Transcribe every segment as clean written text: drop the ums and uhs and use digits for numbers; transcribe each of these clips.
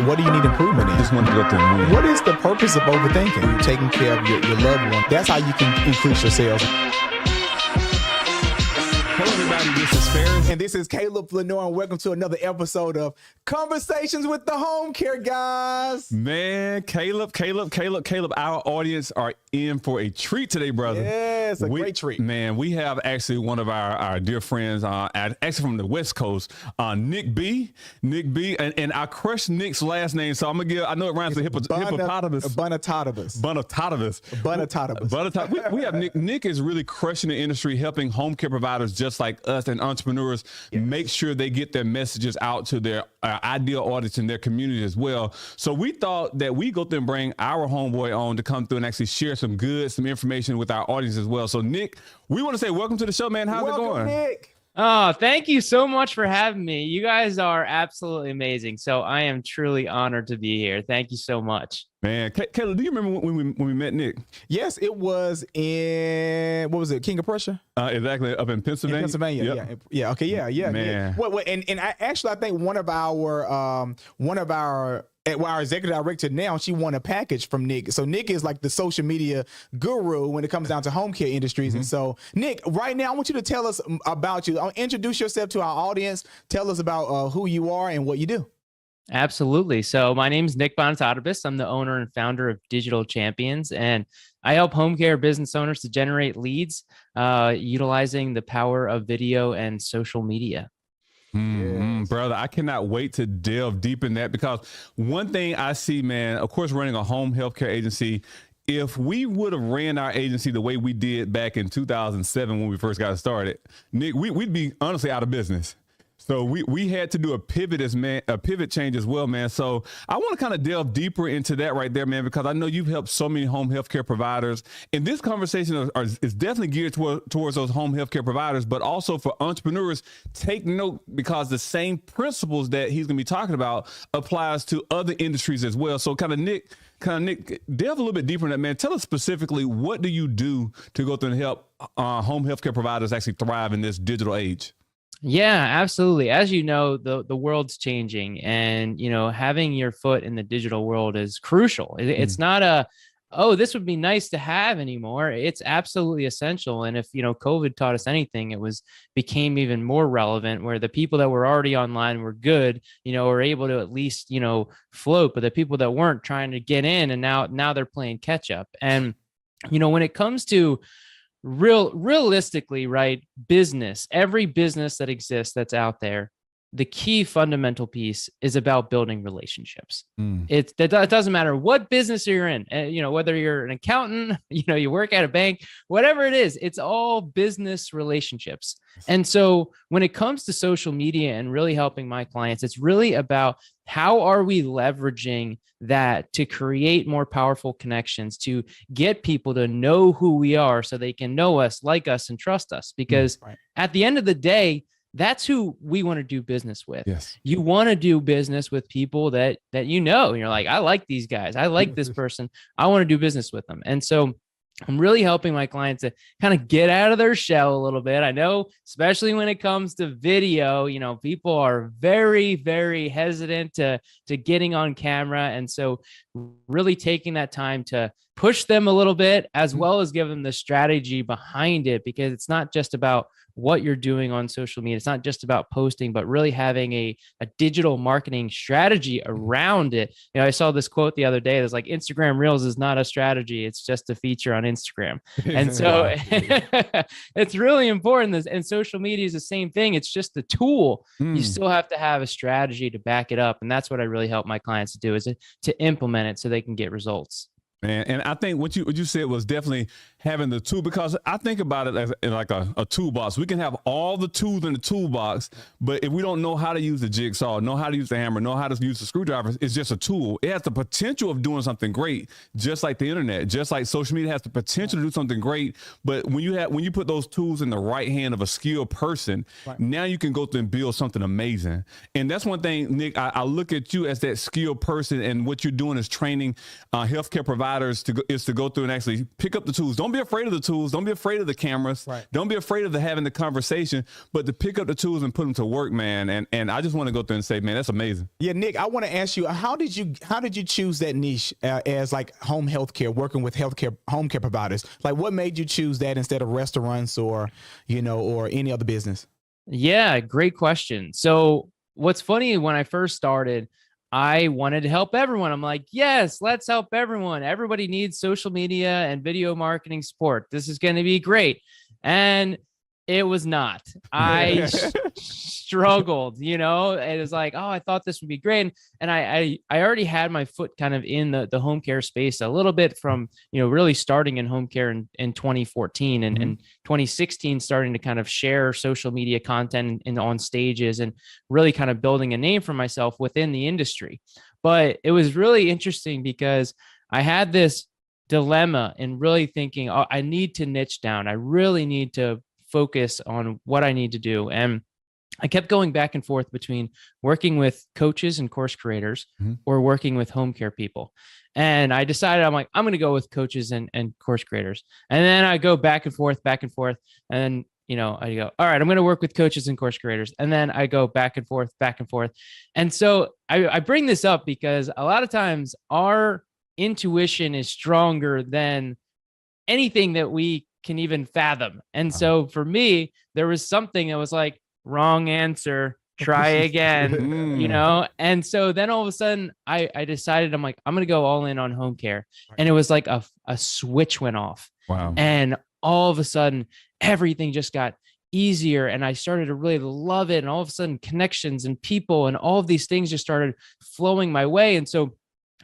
What do you need improvement in? Just want to go through and win. What is the purpose of overthinking? You're taking care of your loved one. That's how you can increase your sales. Hello, everybody. This is Ferris. And this is Caleb Lenore, and welcome to another episode of Conversations with the Homecare Guyz. Man, Caleb, our audience are in for a treat today, brother. Yes, a great treat. Man, we have actually one of our dear friends, actually from the West Coast, Nick B. And I crushed Nick's last name, so I'm going to give, I know it rhymes with hippopotamus. Bonitatibus. We have Nick. Nick is really crushing the industry, helping home care providers just like us and entrepreneurs make sure they get their messages out to their ideal audience in their community as well. So we thought that we go through and bring our homeboy on to come through and actually share some information with our audience as well. So Nick, we want to say welcome to the show, man. How's it going? Nick. Oh, thank you so much for having me. You guys are absolutely amazing. So I am truly honored to be here. Thank you so much. Man, Caleb, do you remember when we met Nick? Yes, it was in, what was it, King of Prussia? Exactly, up in Pennsylvania. In Pennsylvania, Yep. yeah. Okay, yeah. Man. Well, and I think one of our executive director now, she won a package from Nick. So Nick is like the social media guru when it comes down to home care industries. And so Nick, right now, I want you to tell us about you. Introduce yourself to our audience. Tell us about who you are and what you do. Absolutely. So my name is Nick Bonitatibus. I'm the owner and founder of Digital Champions, and I help home care business owners to generate leads utilizing the power of video and social media. Yes. Brother, I cannot wait to delve deep in that, because one thing I see, man, of course, running a home healthcare agency, if we would have ran our agency the way we did back in 2007 when we first got started, Nick, we'd be honestly out of business. So we had to do a pivot change as well, man. So I want to kind of delve deeper into that right there, man, because I know you've helped so many home healthcare providers. And this conversation is definitely geared towards those home healthcare providers, but also for entrepreneurs. Take note, because the same principles that he's going to be talking about applies to other industries as well. So Nick, delve a little bit deeper in that, man. Tell us specifically, what do you do to go through and help home healthcare providers actually thrive in this digital age? Yeah, absolutely. As you know, the world's changing, and, having your foot in the digital world is crucial. It's not this would be nice to have anymore. It's absolutely essential. And if, COVID taught us anything, it became even more relevant, where the people that were already online were good, were able to at least, float, but the people that weren't, trying to get in, and now they're playing catch up. And, when it comes to realistically, right, every business that exists that's out there, the key fundamental piece is about building relationships. It doesn't matter what business you're in, whether you're an accountant, you work at a bank, whatever it is, it's all business relationships. And so when it comes to social media and really helping my clients, it's really about how are we leveraging that to create more powerful connections, to get people to know who we are so they can know us, like us, and trust us. Because at the end of the day, that's who we want to do business with. Yes. You want to do business with people that you're like, I like these guys. I like this person. I want to do business with them. And so I'm really helping my clients to kind of get out of their shell a little bit. I know, especially when it comes to video, people are very, very hesitant to getting on camera. And so really taking that time to push them a little bit, as well as give them the strategy behind it, because it's not just about what you're doing on social media. It's not just about posting, but really having a digital marketing strategy around it. I saw this quote the other day. It was like, Instagram Reels is not a strategy. It's just a feature on Instagram. And so it's really important. And social media is the same thing. It's just the tool. You still have to have a strategy to back it up. And that's what I really help my clients to do, is to implement it so they can get results. Man, and I think what you said was definitely having the tool, because I think about it as like a toolbox. We can have all the tools in the toolbox, but if we don't know how to use the jigsaw, know how to use the hammer, know how to use the screwdriver, it's just a tool. It has the potential of doing something great, just like the internet, just like social media has the potential to do something great. But when you put those tools in the right hand of a skilled person, now you can go through and build something amazing. And that's one thing, Nick, I look at you as that skilled person, and what you're doing is training healthcare providers providers is to go through and actually pick up the tools. Don't be afraid of the tools. Don't be afraid of the cameras. Right. Don't be afraid of having the conversation, but to pick up the tools and put them to work, man. And I just want to go through and say, man, that's amazing. Yeah, Nick, I want to ask you, how did you choose that niche as like home healthcare, working with home care providers? Like, what made you choose that instead of restaurants or any other business? Yeah, great question. So what's funny, when I first started, I wanted to help everyone. I'm like, yes, let's help everyone. Everybody needs social media and video marketing support. This is going to be great. And it was not. I struggled, it was like, oh, I thought this would be great. And I already had my foot kind of in the home care space a little bit from, really starting in home care in 2014 and, and 2016, starting to kind of share social media content and on stages and really kind of building a name for myself within the industry. But it was really interesting because I had this dilemma in really thinking, oh, I need to niche down. I really need to focus on what I need to do. And I kept going back and forth between working with coaches and course creators or working with home care people. And I decided, I'm going to go with coaches and course creators. And then I go back and forth. And then, I go, all right, I'm going to work with coaches and course creators. And then I go back and forth. And so I bring this up because a lot of times our intuition is stronger than anything that we can even fathom. And so for me, there was something that was like, wrong answer, try again, And so then all of a sudden I decided, I'm going to go all in on home care. And it was like a switch went off. Wow. And all of a sudden everything just got easier. And I started to really love it. And all of a sudden connections and people and all of these things just started flowing my way. And so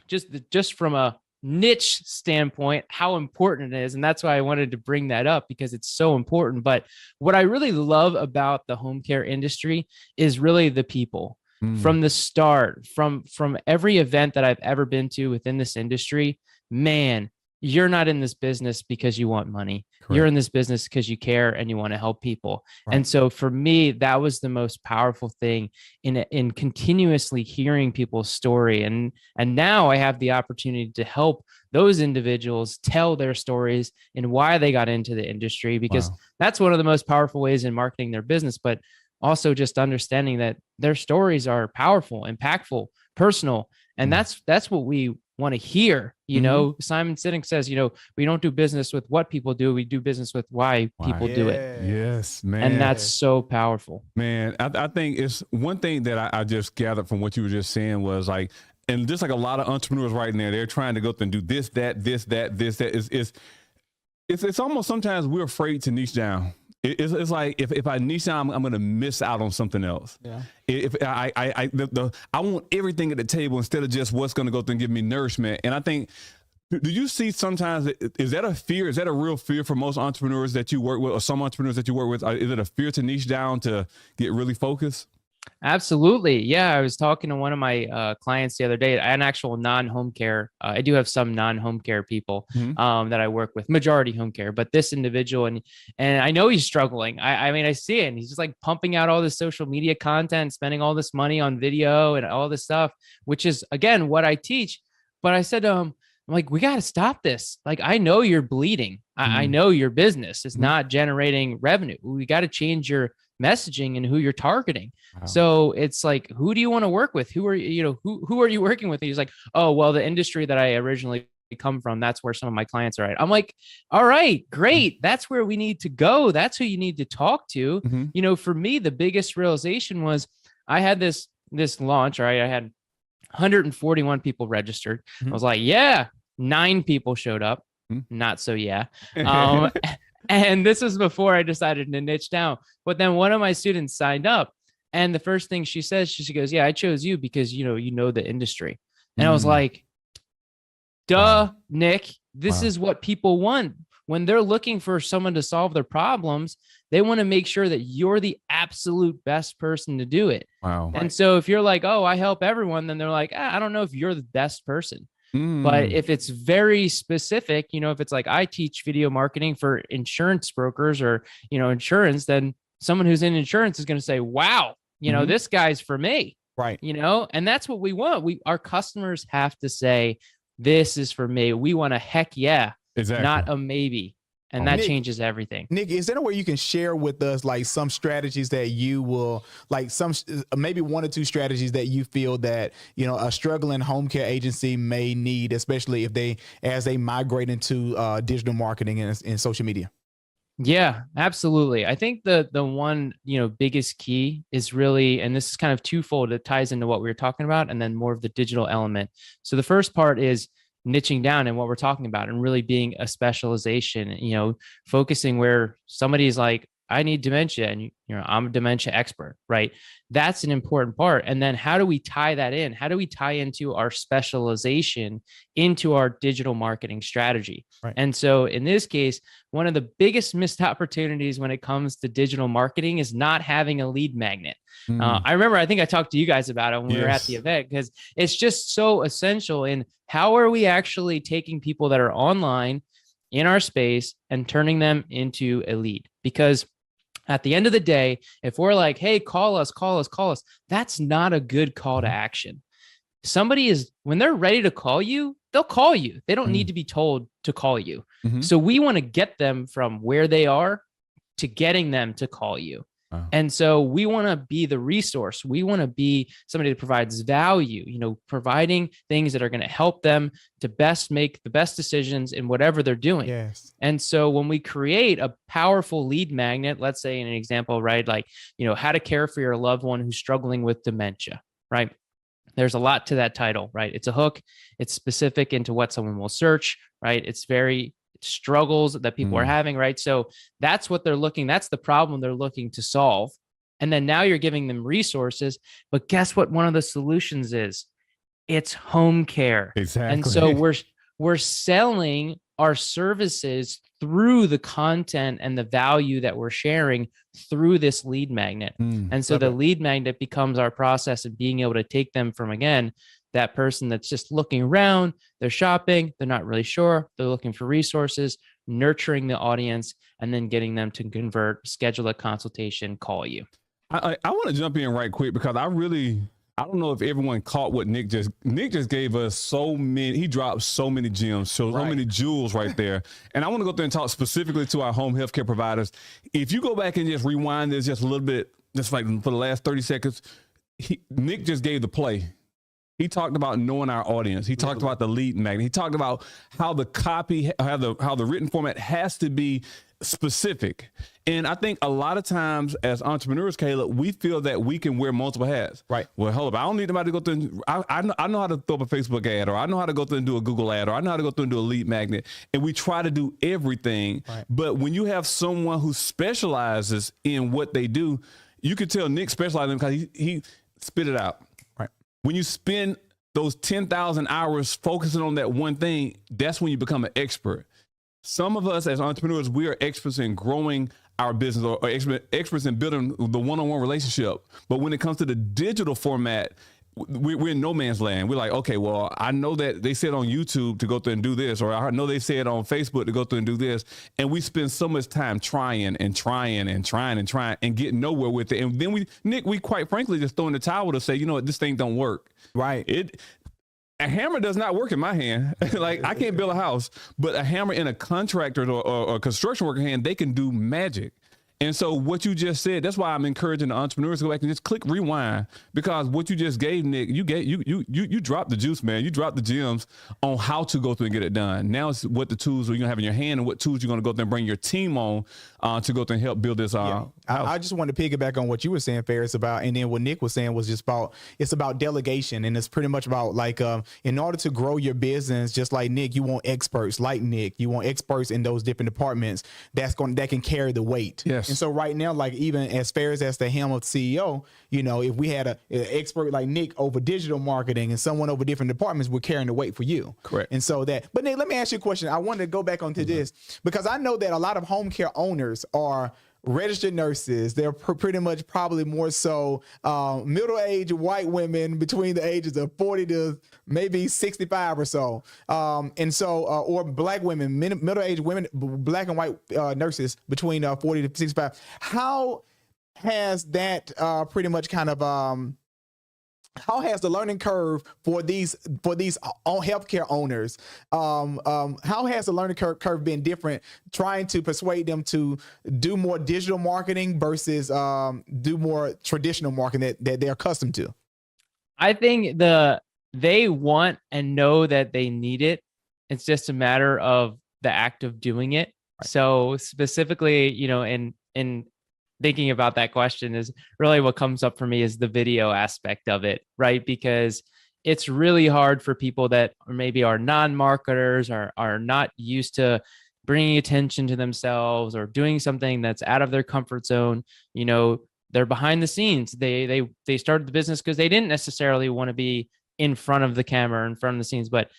just from a niche standpoint, how important it is. And that's why I wanted to bring that up, because it's so important. But what I really love about the home care industry is really the people. From the start, from every event that I've ever been to within this industry, man, you're not in this business because you want money. Correct. You're in this business because you care and you want to help people. Right. And so for me, that was the most powerful thing in continuously hearing people's story. And now I have the opportunity to help those individuals tell their stories and why they got into the industry, because that's one of the most powerful ways in marketing their business, but also just understanding that their stories are powerful, impactful, personal. And that's what we want to hear. Simon Sinek says, we don't do business with what people do. We do business with why people do it. Yes, man. And that's so powerful. Man, I think it's one thing that I just gathered from what you were just saying was like, and just like a lot of entrepreneurs right now, they're trying to go through and do this, that. It's almost sometimes we're afraid to niche down. It's like if I niche down, I'm going to miss out on something else. Yeah. If I want everything at the table instead of just what's going to go through and give me nourishment. And I think, do you see sometimes, is that a fear? Is that a real fear for most entrepreneurs that you work with, or some entrepreneurs that you work with? Is it a fear to niche down to get really focused? Absolutely. Yeah. I was talking to one of my clients the other day, an actual non-home care. I do have some non-home care people that I work with, majority home care, but this individual, and I know he's struggling. I mean, I see it, and he's just like pumping out all this social media content, spending all this money on video and all this stuff, which is, again, what I teach. But I said, I'm like, we got to stop this. Like, I know you're bleeding. I know your business is not generating revenue. We got to change your messaging and who you're targeting. Wow. So it's like, who do you want to work with? Who are who are you working with? And he's like, oh, well, the industry that I originally come from, that's where some of my clients are at. I'm like, all right, great. That's where we need to go. That's who you need to talk to. For me, the biggest realization was I had this launch, right? I had 141 people registered. I was like, yeah, 9 people showed up. Not so, yeah. And this was before I decided to niche down. But then one of my students signed up, and the first thing she says, she goes, yeah, I chose you because, you know the industry. And I was like, duh, Nick, this is what people want. When they're looking for someone to solve their problems, they want to make sure that you're the absolute best person to do it. Wow. And so if you're like, oh, I help everyone, then they're like, I don't know if you're the best person. But if it's very specific, if it's like I teach video marketing for insurance brokers or, insurance, then someone who's in insurance is going to say, wow, this guy's for me. Right. And that's what we want. Our customers have to say, this is for me. We want a heck yeah, Exactly. not a maybe. And that Nick, changes everything. Nick, is there a way you can share with us like some strategies that you will like maybe 1 or 2 strategies that you feel that, you know, a struggling home care agency may need, especially if as they migrate into digital marketing and social media? Yeah, absolutely. I think the one, you know, biggest key is really, and this is kind of twofold. It ties into what we were talking about and then more of the digital element. So the first part is niching down in what we're talking about and really being a specialization, you know, focusing where somebody's like, I need dementia and, you know, I'm a dementia expert, right? That's an important part. And then how do we tie that in? How do we tie into our specialization into our digital marketing strategy? Right. And so in this case, one of the biggest missed opportunities when it comes to digital marketing is not having a lead magnet. I remember, I think I talked to you guys about it when we were at the event, because it's just so essential in how are we actually taking people that are online in our space and turning them into a lead? Because at the end of the day, if we're like, hey, call us, that's not a good call to action. Somebody is, when they're ready to call you, they'll call you. They don't need to be told to call you. So we want to get them from where they are to getting them to call you. And so we want to be the resource. We want to be somebody that provides value, you know, providing things that are going to help them to best make the best decisions in whatever they're doing. Yes. And so when we create a powerful lead magnet, let's say in an example, right? Like, you know, how to care for your loved one who's struggling with dementia, right? There's a lot to that title, right? It's a hook. It's specific into what someone will search, right? It's very struggles that people are having, right? So that's what they're looking, that's the problem they're looking to solve. And then now you're giving them resources, but guess what one of the solutions is? It's home care. Exactly. And so we're selling our services through the content and the value that we're sharing through this lead magnet. And so the lead magnet becomes our process of being able to take them from, again, that person that's just looking around, they're shopping, they're not really sure, they're looking for resources, nurturing the audience, and then getting them to convert, schedule a consultation, call you. I want to jump in right quick because I don't know if everyone caught what Nick just gave us he dropped so many gems, so many jewels right there. And I want to go through and talk specifically to our home healthcare providers. If you go back and just rewind this just a little bit, just like for the last 30 seconds, Nick just gave the play. He talked about knowing our audience. He talked about the lead magnet. He talked about how the copy, how the written format has to be specific. And I think a lot of times as entrepreneurs, Caleb, we feel that we can wear multiple hats. Right. Well, hold up. I don't need anybody to go through. I know how to throw up a Facebook ad, or I know how to go through and do a Google ad, or I know how to go through and do a lead magnet. And we try to do everything. Right. But when you have someone who specializes in what they do, you could tell Nick specializes because he spit it out. When you spend those 10,000 hours focusing on that one thing, that's when you become an expert. Some of us as entrepreneurs, we are experts in growing our business or experts in building the one-on-one relationship. But when it comes to the digital format, we're in no man's land. We're like, okay, well, I know that they said on YouTube to go through and do this, or I know they said on Facebook to go through and do this. And we spend so much time trying and getting nowhere with it. And then we quite frankly just throw in the towel to say, you know what, this thing don't work. Right. A hammer does not work in my hand. Like, I can't build a house, but a hammer in a contractor or a construction worker hand, they can do magic. And so what you just said, that's why I'm encouraging the entrepreneurs to go back and just click rewind, because what you just gave, Nick, you dropped the juice, man. You dropped the gems on how to go through and get it done. Now it's what the tools are you gonna have in your hand and what tools you're gonna go through and bring your team on to go through and help build this. I just want to piggyback on what you were saying, Ferris, about, and then what Nick was saying was just about, it's about delegation, and it's pretty much about like, in order to grow your business, just like Nick, you want experts like Nick, you want experts in those different departments that can carry the weight. Yes. And so right now, like even as Ferris as the helm of CEO, you know, if we had an expert like Nick over digital marketing and someone over different departments, we're carrying the weight for you. Correct. And so but Nick, let me ask you a question. I wanted to go back onto this because I know that a lot of home care owners are registered nurses. They're pretty much probably more so middle-aged white women between the ages of 40 to maybe 65 or so. And so, or black women, middle-aged women, black and white nurses between 40 to 65. How has that pretty much kind of, how has the learning curve for these healthcare owners, how has the learning curve been different, trying to persuade them to do more digital marketing versus do more traditional marketing that they're accustomed to? I think they want and know that they need it. It's just a matter of the act of doing it. Right. So specifically, in thinking about that question is really what comes up for me is the video aspect of it, right? Because it's really hard for people that maybe are non-marketers or are not used to bringing attention to themselves or doing something that's out of their comfort zone. They're behind the scenes. They started the business because they didn't necessarily want to be in front of the camera, in front of the scenes, but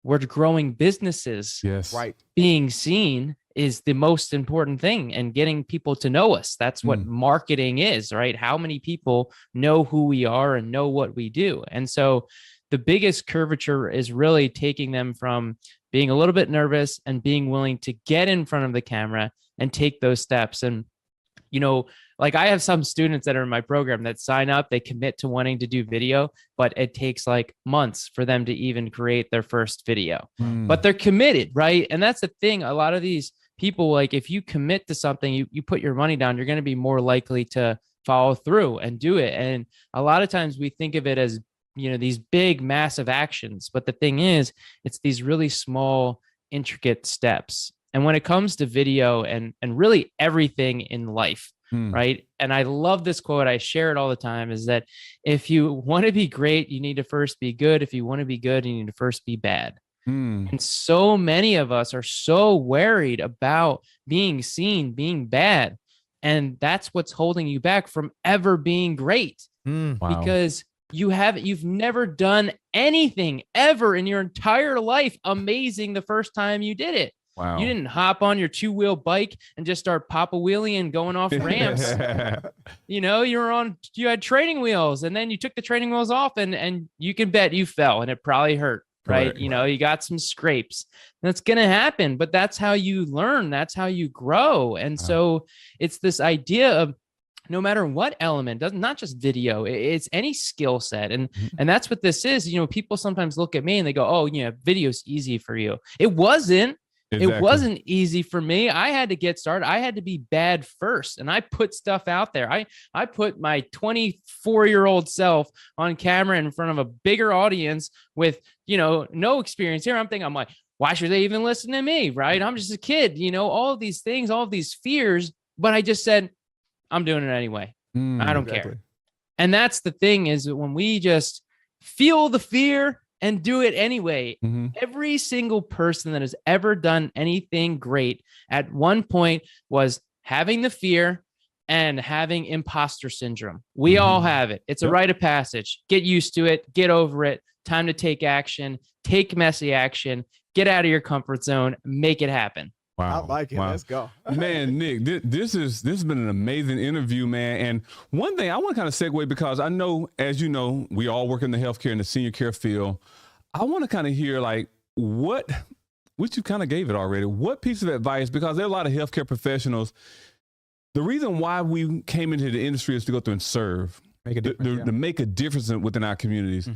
we're growing businesses. Yes. Right. Being seen is the most important thing, and getting people to know us. That's what marketing is, right? How many people know who we are and know what we do? And so the biggest curvature is really taking them from being a little bit nervous and being willing to get in front of the camera and take those steps. And, like I have some students that are in my program that sign up, they commit to wanting to do video, but it takes like months for them to even create their first video, but they're committed, right? And that's the thing. A lot of these people, like if you commit to something, you put your money down, you're going to be more likely to follow through and do it. And a lot of times we think of it as, these big, massive actions, but the thing is, it's these really small, intricate steps. And when it comes to video and really everything in life, right? And I love this quote. I share it all the time, is that if you want to be great, you need to first be good. If you want to be good, you need to first be bad. And so many of us are so worried about being seen, being bad. And that's what's holding you back from ever being great. Wow. Because you've never done anything ever in your entire life amazing the first time you did it. Wow. You didn't hop on your 2-wheel bike and just start pop a wheelie and going off ramps. You had training wheels, and then you took the training wheels off and you can bet you fell and it probably hurt, right? You got some scrapes. That's going to happen, but that's how you learn. That's how you grow. And so it's this idea of no matter what element, not just video, it's any skill set. And that's what this is. People sometimes look at me and they go, oh, video's easy for you. It wasn't. Exactly. It wasn't easy for me. I had to get started. I had to be bad first. And I put stuff out there. I put my 24-year-old self on camera in front of a bigger audience with, no experience here. I'm like, why should they even listen to me? Right. I'm just a kid, all of these things, all of these fears. But I just said, I'm doing it anyway. I don't care. And that's the thing, is when we just feel the fear and do it anyway. Every single person that has ever done anything great at one point was having the fear and having imposter syndrome. We all have it. It's a rite of passage. Get used to it. Get over it. Time to take action. Take messy action. Get out of your comfort zone. Make it happen. Wow. I like it. Wow. Let's go. Man, Nick, this has been an amazing interview, man. And one thing I want to kind of segue, because I know, as you know, we all work in the healthcare and the senior care field. I want to kind of hear which you kind of gave it already. What piece of advice, because there are a lot of healthcare professionals. The reason why we came into the industry is to go through and serve, to make a difference within our communities.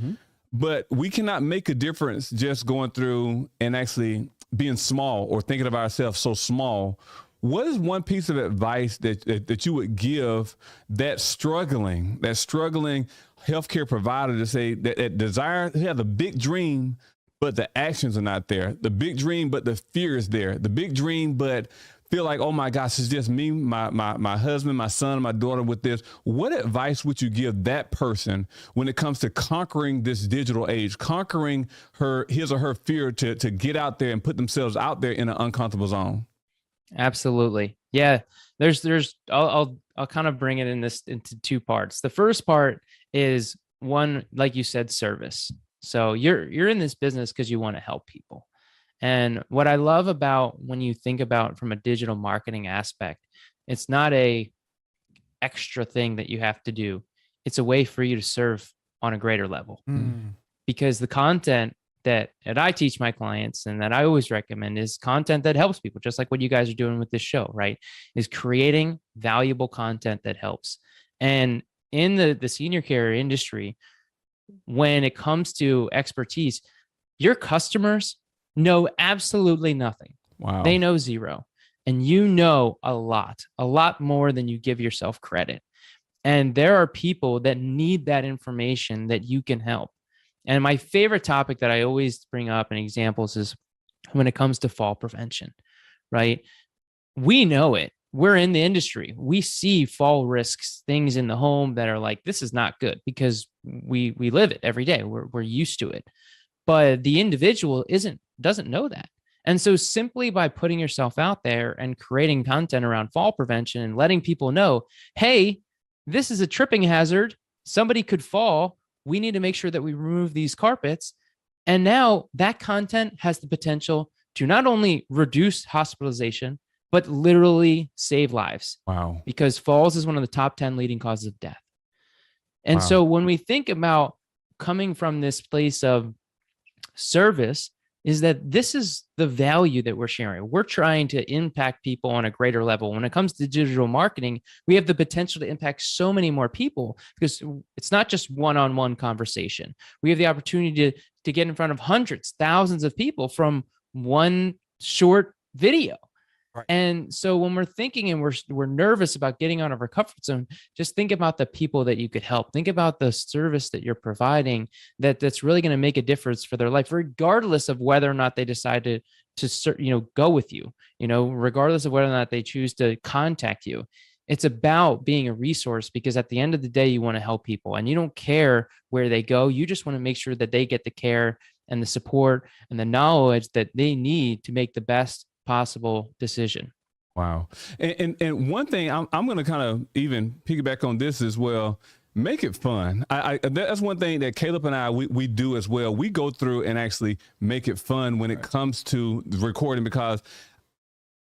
But we cannot make a difference just going through and actually being small or thinking of ourselves so small. What is one piece of advice that you would give that struggling healthcare provider to say that desire to have the big dream, but the actions are not there? The big dream, but the fear is there. The big dream, but feel like, oh my gosh, it's just me, my husband, my son, my daughter with this. What advice would you give that person when it comes to conquering this digital age, conquering his or her fear to get out there and put themselves out there in an uncomfortable zone? Absolutely. Yeah. I'll kind of bring it into two parts. The first part is one, like you said, service. So you're in this business because you want to help people. And what I love about when you think about from a digital marketing aspect, it's not a extra thing that you have to do. It's a way for you to serve on a greater level. Because the content that I teach my clients and that I always recommend is content that helps people, just like what you guys are doing with this show, right? Is creating valuable content that helps. And in the senior care industry, when it comes to expertise, your customers know absolutely nothing. Wow. They know zero. And you know a lot more than you give yourself credit. And there are people that need that information that you can help. And my favorite topic that I always bring up in examples is when it comes to fall prevention, right? We know it. We're in the industry. We see fall risks, things in the home that are like, this is not good, because we live it every day. We're used to it. But the individual doesn't know that. And so simply by putting yourself out there and creating content around fall prevention and letting people know, hey, this is a tripping hazard. Somebody could fall. We need to make sure that we remove these carpets. And now that content has the potential to not only reduce hospitalization, but literally save lives. Wow. Because falls is one of the top 10 leading causes of death. And so when we think about coming from this place of service, is that this is the value that we're sharing. We're trying to impact people on a greater level. When it comes to digital marketing, we have the potential to impact so many more people, because it's not just one-on-one conversation. We have the opportunity to get in front of hundreds, thousands of people from one short video. Right. And so when we're thinking and we're nervous about getting out of our comfort zone, just think about the people that you could help. Think about the service that you're providing that's really going to make a difference for their life, regardless of whether or not they decide to go with you, regardless of whether or not they choose to contact you. It's about being a resource, because at the end of the day, you want to help people and you don't care where they go. You just want to make sure that they get the care and the support and the knowledge that they need to make the best possible decision. Wow. And one thing I'm going to kind of even piggyback on this as well. Make it fun. That's one thing that Caleb and I, we do as well. We go through and actually make it fun when it comes to recording, because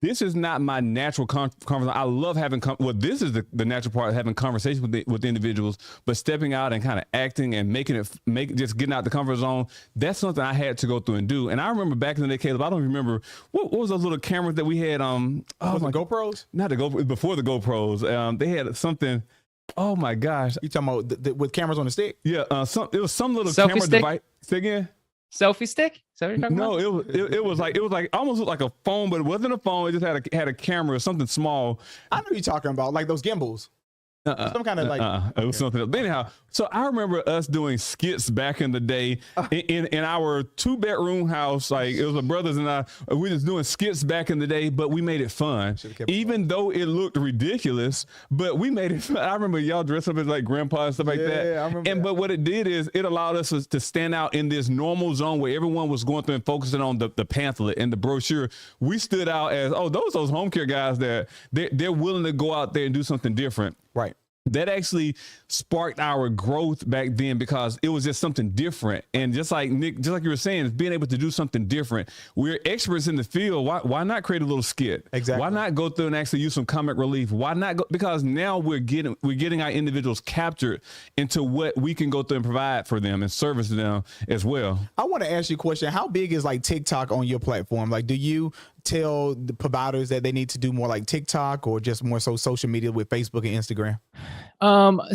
this is not my natural conversation. I love having, this is the natural part of having conversations with individuals, but stepping out and kind of acting and just getting out the comfort zone. That's something I had to go through and do. And I remember back in the day, Caleb, I don't remember, what was those little cameras that we had? Was it GoPros? Not the GoPros, before the GoPros. They had something, oh my gosh. You talking about with cameras on the stick? Yeah, it was some little Selfie camera stick? device. Say again? Selfie stick? Is that what you're talking about? No, it was like almost looked like a phone, but it wasn't a phone. It just had a camera or something small. I know you're talking about, like those gimbals. Some kind of it was something else. But anyhow, so I remember us doing skits back in the day in our 2-bedroom house. Like, it was my brothers and I. We were just doing skits back in the day, but we made it fun. Even though it looked ridiculous, but we made it fun. I remember y'all dressed up as like grandpa and stuff like that. Yeah, I remember. But what it did is it allowed us to stand out in this normal zone where everyone was going through and focusing on the pamphlet and the brochure. We stood out as, those home care guys that they're willing to go out there and do something different. Right. That actually sparked our growth back then, because it was just something different. And just like Nick, just like you were saying, being able to do something different. We're experts in the field. Why not create a little skit? Exactly. Why not go through and actually use some comic relief? Why not go? Because now we're getting our individuals captured into what we can go through and provide for them and service them as well. I want to ask you a question. How big is like TikTok on your platform? Like, do you tell the providers that they need to do more like TikTok, or just more so social media with Facebook and Instagram?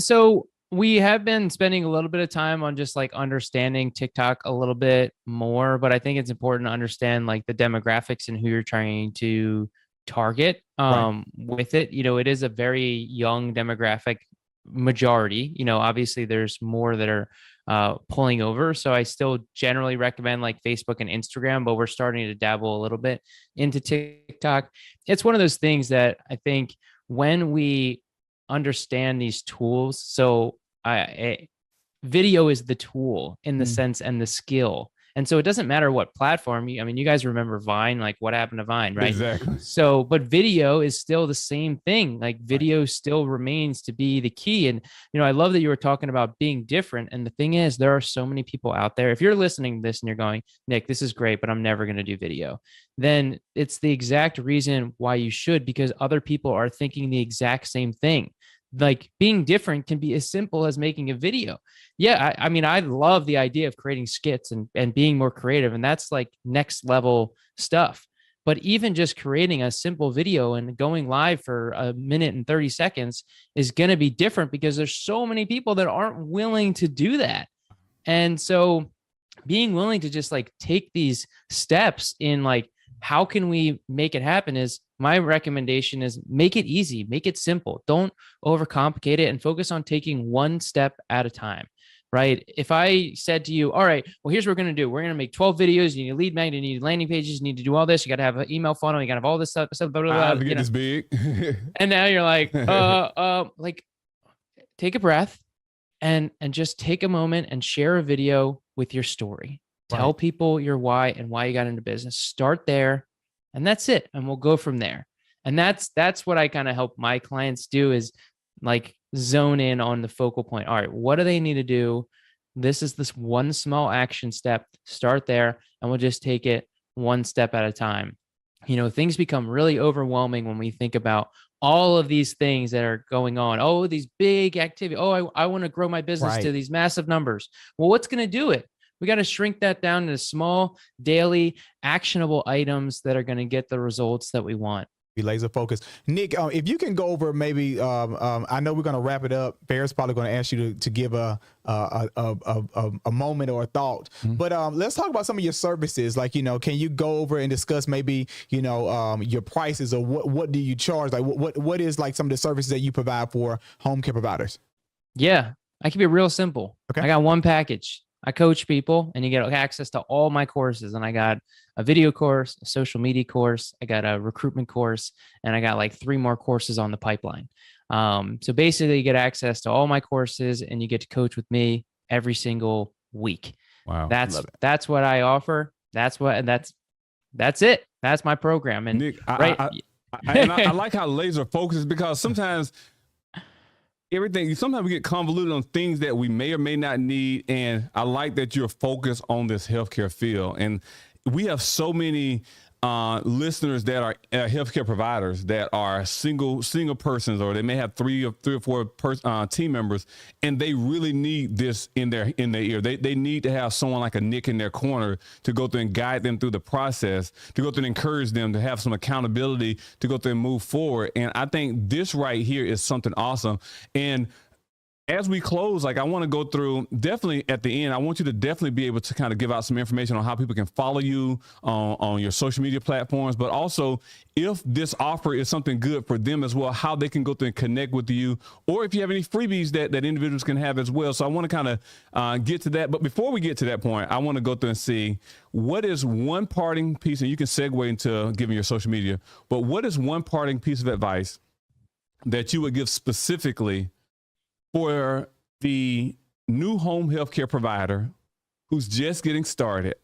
So we have been spending a little bit of time on just like understanding TikTok a little bit more, but I think it's important to understand like the demographics and who you're trying to target with it. It is a very young demographic majority. Obviously there's more that are pulling over. So I still generally recommend like Facebook and Instagram, but we're starting to dabble a little bit into TikTok. It's one of those things that I think when we understand these tools, so video is the tool in the sense and the skill. And so it doesn't matter what platform. You guys remember Vine, like what happened to Vine, right? Exactly. So, but video is still the same thing. Like video still remains to be the key. And, I love that you were talking about being different. And the thing is, there are so many people out there. If you're listening to this and you're going, Nick, this is great, but I'm never going to do video, then it's the exact reason why you should, because other people are thinking the exact same thing. Like being different can be as simple as making a video. Yeah. I love the idea of creating skits and being more creative. And that's like next level stuff. But even just creating a simple video and going live for 1 minute and 30 seconds is going to be different, because there's so many people that aren't willing to do that. And so being willing to just like take these steps in like, how can we make it happen, is my recommendation is make it easy, make it simple. Don't overcomplicate it and focus on taking one step at a time. Right. If I said to you, all right, well, here's what we're going to do. We're going to make 12 videos. You need a lead magnet, you need landing pages, you need to do all this. You got to have an email funnel. You got to have all this stuff. Blah, blah, blah, I forget this big. And now you're like, like take a breath and just take a moment and share a video with your story. Tell people your why and why you got into business. Start there, and that's it. And we'll go from there. And that's what I kind of help my clients do, is like zone in on the focal point. All right, what do they need to do? This is this one small action step. Start there, and we'll just take it one step at a time. You know, things become really overwhelming when we think about all of these things that are going on. Oh, these big activity. Oh, I want to grow my business to these massive numbers. Well, what's going to do it? We got to shrink that down to small, daily, actionable items that are going to get the results that we want. Be laser focused. Nick, if you can go over maybe, I know we're going to wrap it up. Bear's probably going to ask you to give a moment or a thought, but let's talk about some of your services. Like, you know, can you go over and discuss maybe, you know, your prices, or what do you charge? Like what is like some of the services that you provide for home care providers? Yeah, I keep it real simple. Okay. I got one package. I coach people, and you get access to all my courses. And I got a video course, a social media course, I got a recruitment course, and I got like 3 more courses on the pipeline. So basically you get access to all my courses, and you get to coach with me every single week. Wow. That's what I offer. That's it. That's my program. And Nick, I like how laser focused, because sometimes sometimes we get convoluted on things that we may or may not need. And I like that you're focused on this healthcare field. And we have so many listeners that are healthcare providers that are single persons, or they may have three or four team members, and they really need this in their ear. They need to have someone like a Nick in their corner to go through and guide them through the process, to go through and encourage them to have some accountability, to go through and move forward. And I think this right here is something awesome. And as we close, like, I want to go through, definitely at the end, I want you to definitely be able to kind of give out some information on how people can follow you on your social media platforms, but also if this offer is something good for them as well, how they can go through and connect with you, or if you have any freebies that individuals can have as well. So I want to kind of get to that. But before we get to that point, I want to go through and see what is one parting piece, and you can segue into giving your social media, but what is one parting piece of advice that you would give specifically for the new home healthcare provider who's just getting started,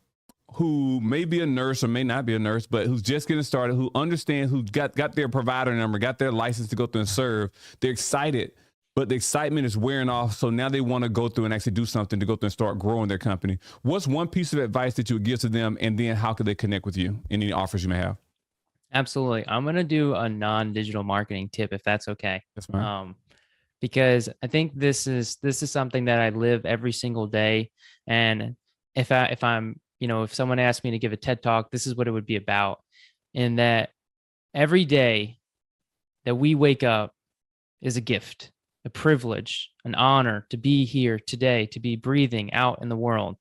who may be a nurse or may not be a nurse, but who's just getting started, who understands, who got their provider number, got their license to go through and serve. They're excited, but the excitement is wearing off. So now they want to go through and actually do something to go through and start growing their company. What's one piece of advice that you would give to them? And then how could they connect with you? Any offers you may have? Absolutely. I'm going to do a non-digital marketing tip, if that's okay. That's fine. Because I think this is something that I live every single day. And if someone asked me to give a TED talk, this is what it would be about. In that every day that we wake up is a gift, a privilege, an honor to be here today, to be breathing out in the world.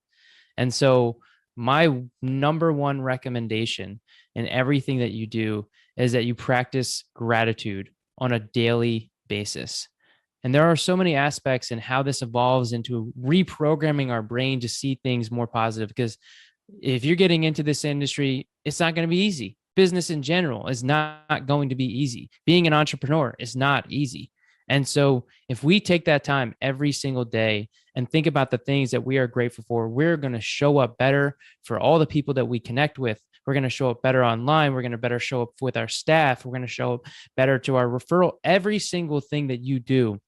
And so my number one recommendation in everything that you do is that you practice gratitude on a daily basis. And there are so many aspects in how this evolves into reprogramming our brain to see things more positive. Because if you're getting into this industry, it's not going to be easy. Business in general is not going to be easy. Being an entrepreneur is not easy. And so if we take that time every single day and think about the things that we are grateful for, we're going to show up better for all the people that we connect with. We're going to show up better online. We're going to better show up with our staff. We're going to show up better to our referral. Every single thing that you do,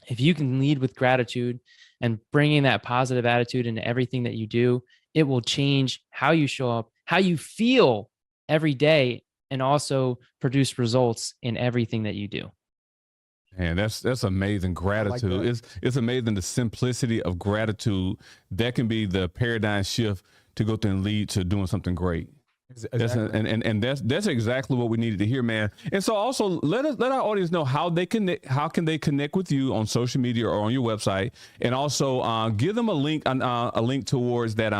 if you can lead with gratitude and bringing that positive attitude into everything that you do, it will change how you show up, how you feel every day, and also produce results in everything that you do. Man, that's amazing. Gratitude. Like it's amazing, the simplicity of gratitude that can be the paradigm shift to go through and lead to doing something great. That's exactly what we needed to hear, man. And so also let our audience know how they can they connect with you on social media or on your website, and also give them a link towards that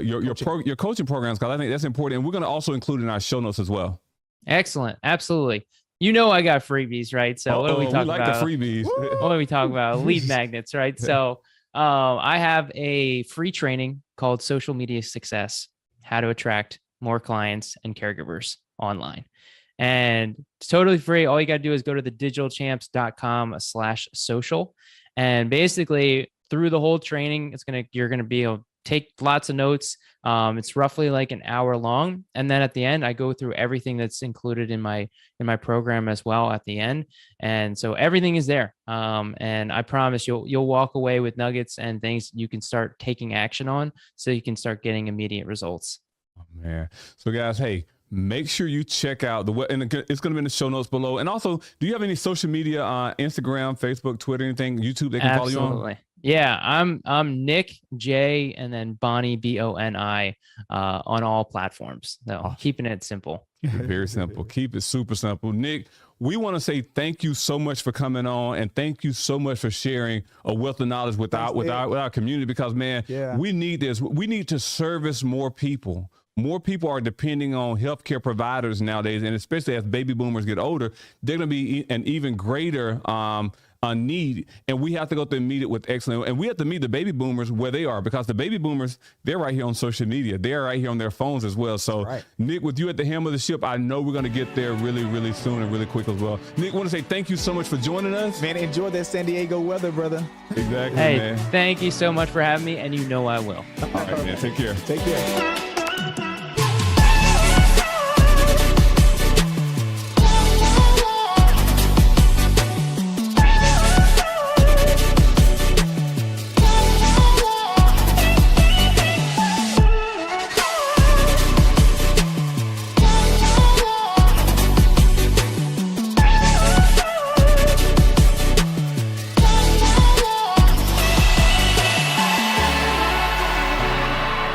your coaching programs, because I think that's important, and we're going to also include in our show notes as well. Excellent, absolutely. You know I got freebies, right? So what do we talk about? We like the freebies. What do we talk about? Lead magnets, right? So I have a free training called Social Media Success: How to Attract More Clients and Caregivers Online. And it's totally free. All you got to do is go to thedigitalchamps.com/social. And basically through the whole training, you're going to be able to take lots of notes. It's roughly like an hour long. And then at the end, I go through everything that's included in my program as well at the end. And so everything is there. And I promise you'll walk away with nuggets and things you can start taking action on, so you can start getting immediate results. Oh, man. So guys, hey, make sure you check out and it's going to be in the show notes below. And also, do you have any social media, Instagram, Facebook, Twitter, anything, YouTube they can follow you on? Yeah, I'm Nick J and then Bonnie Boni on all platforms. No, keeping it simple. Very simple. Keep it super simple. Nick, we want to say thank you so much for coming on, and thank you so much for sharing a wealth of knowledge with our community, because, man, we need this. We need to service more people. More people are depending on healthcare providers nowadays, and especially as baby boomers get older, they're going to be an even greater need, and we have to go through and meet it with excellence. And we have to meet the baby boomers where they are, because the baby boomers, they're right here on social media. They're right here on their phones as well. So, Nick, with you at the helm of the ship, I know we're going to get there really, really soon and really quick as well. Nick, I want to say thank you so much for joining us. Man, enjoy that San Diego weather, brother. Exactly, hey, man. Thank you so much for having me, and you know I will. All right, man. Take care. Take care.